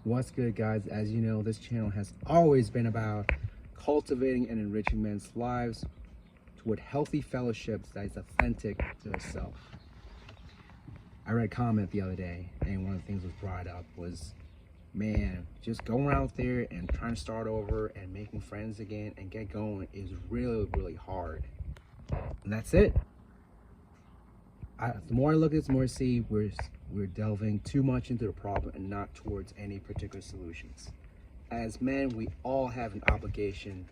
What's good, guys? As you know, this channel has always been about cultivating and enriching men's lives toward healthy fellowships that is authentic to the self. I read a comment the other day, and one of the things was brought up was, man, just going out there and trying to start over and making friends again and get going is really, really hard. And that's it. The more I look at this, the more I see we're delving too much into the problem and not towards any particular solutions. As men, we all have an obligation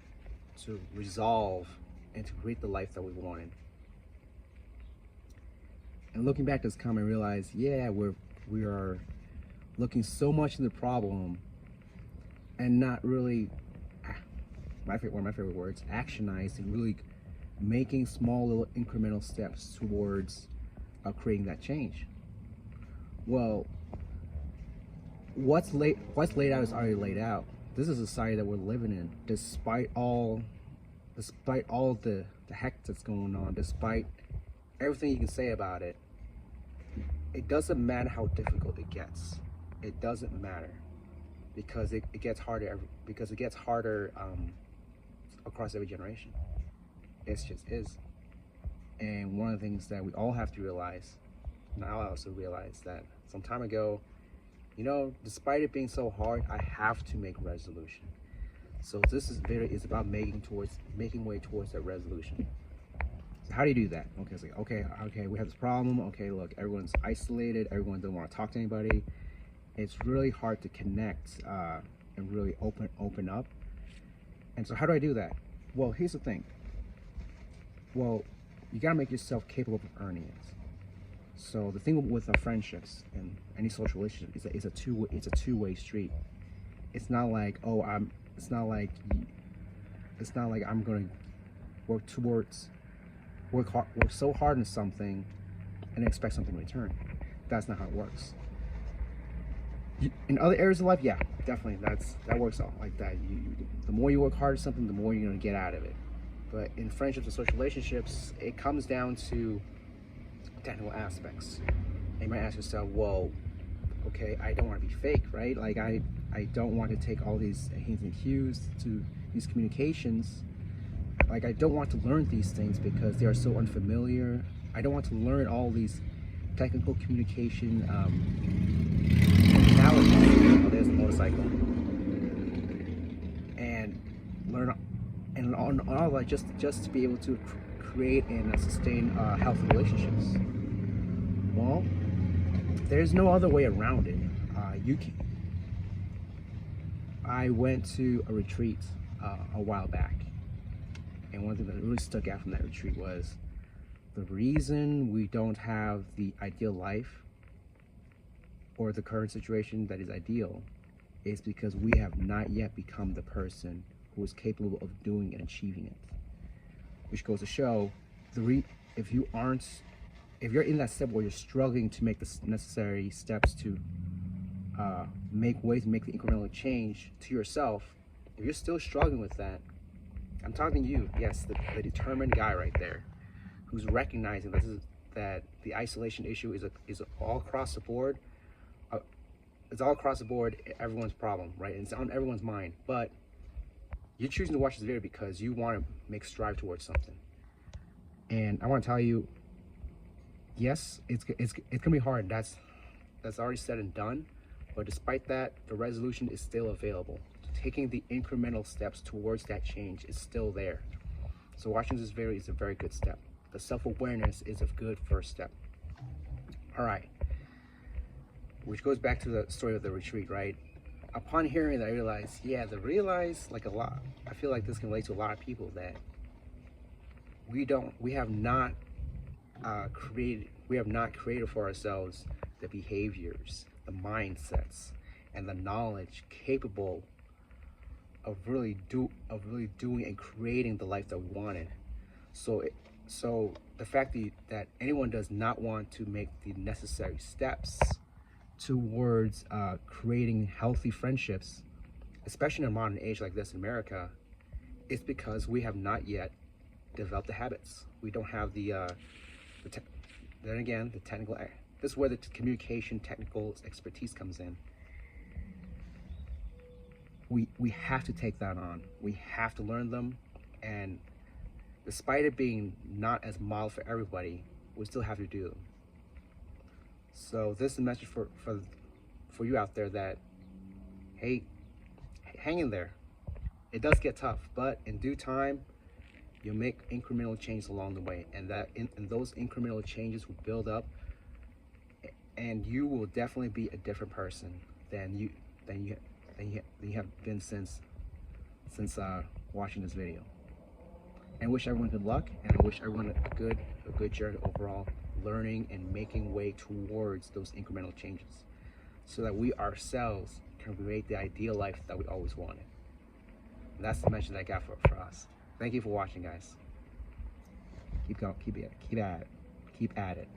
to resolve and to create the life that we wanted. And looking back at this comment, I realized, yeah, we are looking so much into the problem and not really, one of my favorite words, actionizing, really making small little incremental steps towards creating that change. Well, what's laid out is already laid out. This is a society that we're living in, despite all the heck that's going on, despite everything you can say about it. It doesn't matter how difficult it gets. It doesn't matter because it gets harder across every generation. It just is. And one of the things that we all have to realize, and I also realized that some time ago, despite it being so hard, I have to make a resolution. So this is about making way towards that resolution. So how do you do that? Okay, it's like, okay, we have this problem. Okay, look, everyone's isolated. Everyone doesn't want to talk to anybody. It's really hard to connect and really open up. And so how do I do that? Well, here's the thing. Well, you gotta make yourself capable of earning it. So the thing with our friendships and any social relationship is that it's a two-way street. It's not like I'm gonna work so hard on something and expect something in return. That's not how it works. In other areas of life, yeah, definitely that works out like that. The more you work hard at something, the more you're gonna get out of it. But in friendships and social relationships, it comes down to technical aspects. And you might ask yourself, well, okay, I don't want to be fake, right? Like I don't want to take all these hints and cues to these communications. Like I don't want to learn these things because they are so unfamiliar. I don't want to learn all these technical communication analogies. Oh, there's a motorcycle. And learn and on all that just to be able to create and sustain healthy relationships. Well, there's no other way around it. I went to a retreat a while back, and one thing that really stuck out from that retreat was the reason we don't have the ideal life or the current situation that is ideal is because we have not yet become the person who is capable of doing and achieving it. Which goes to show, if you're in that step where you're struggling to make the necessary steps to make the incremental change to yourself, if you're still struggling with that, I'm talking to you, yes, the determined guy right there, who's recognizing that the isolation issue is all across the board. It's all across the board, everyone's problem, right? And it's on everyone's mind, but you're choosing to watch this video because you want to make strive towards something. And I want to tell you, yes, it's gonna be hard. That's already said and done. But despite that, the resolution is still available. Taking the incremental steps towards that change is still there. So watching this video is a very good step. The self-awareness is a good first step. All right, which goes back to the story of the retreat, right? Upon hearing that, I realized, I feel like this can relate to a lot of people, that we have not created for ourselves the behaviors, the mindsets, and the knowledge capable of really doing and creating the life that we wanted. So the fact that anyone does not want to make the necessary steps towards creating healthy friendships, especially in a modern age like this in America, is because we have not yet developed the habits. We don't have the technical. This is where the communication technical expertise comes in. we have to take that on. We have to learn them, and despite it being not as model for everybody, we still have to do them. So this is a message for you out there that, hey, hang in there. It does get tough, but in due time, you'll make incremental changes along the way, and and those incremental changes will build up, and you will definitely be a different person than you have been since watching this video. And wish everyone good luck, and I wish everyone a good journey overall, learning and making way towards those incremental changes, so that we ourselves can create the ideal life that we always wanted. And that's the message that I got for us. Thank you for watching, guys. Keep going, keep at it.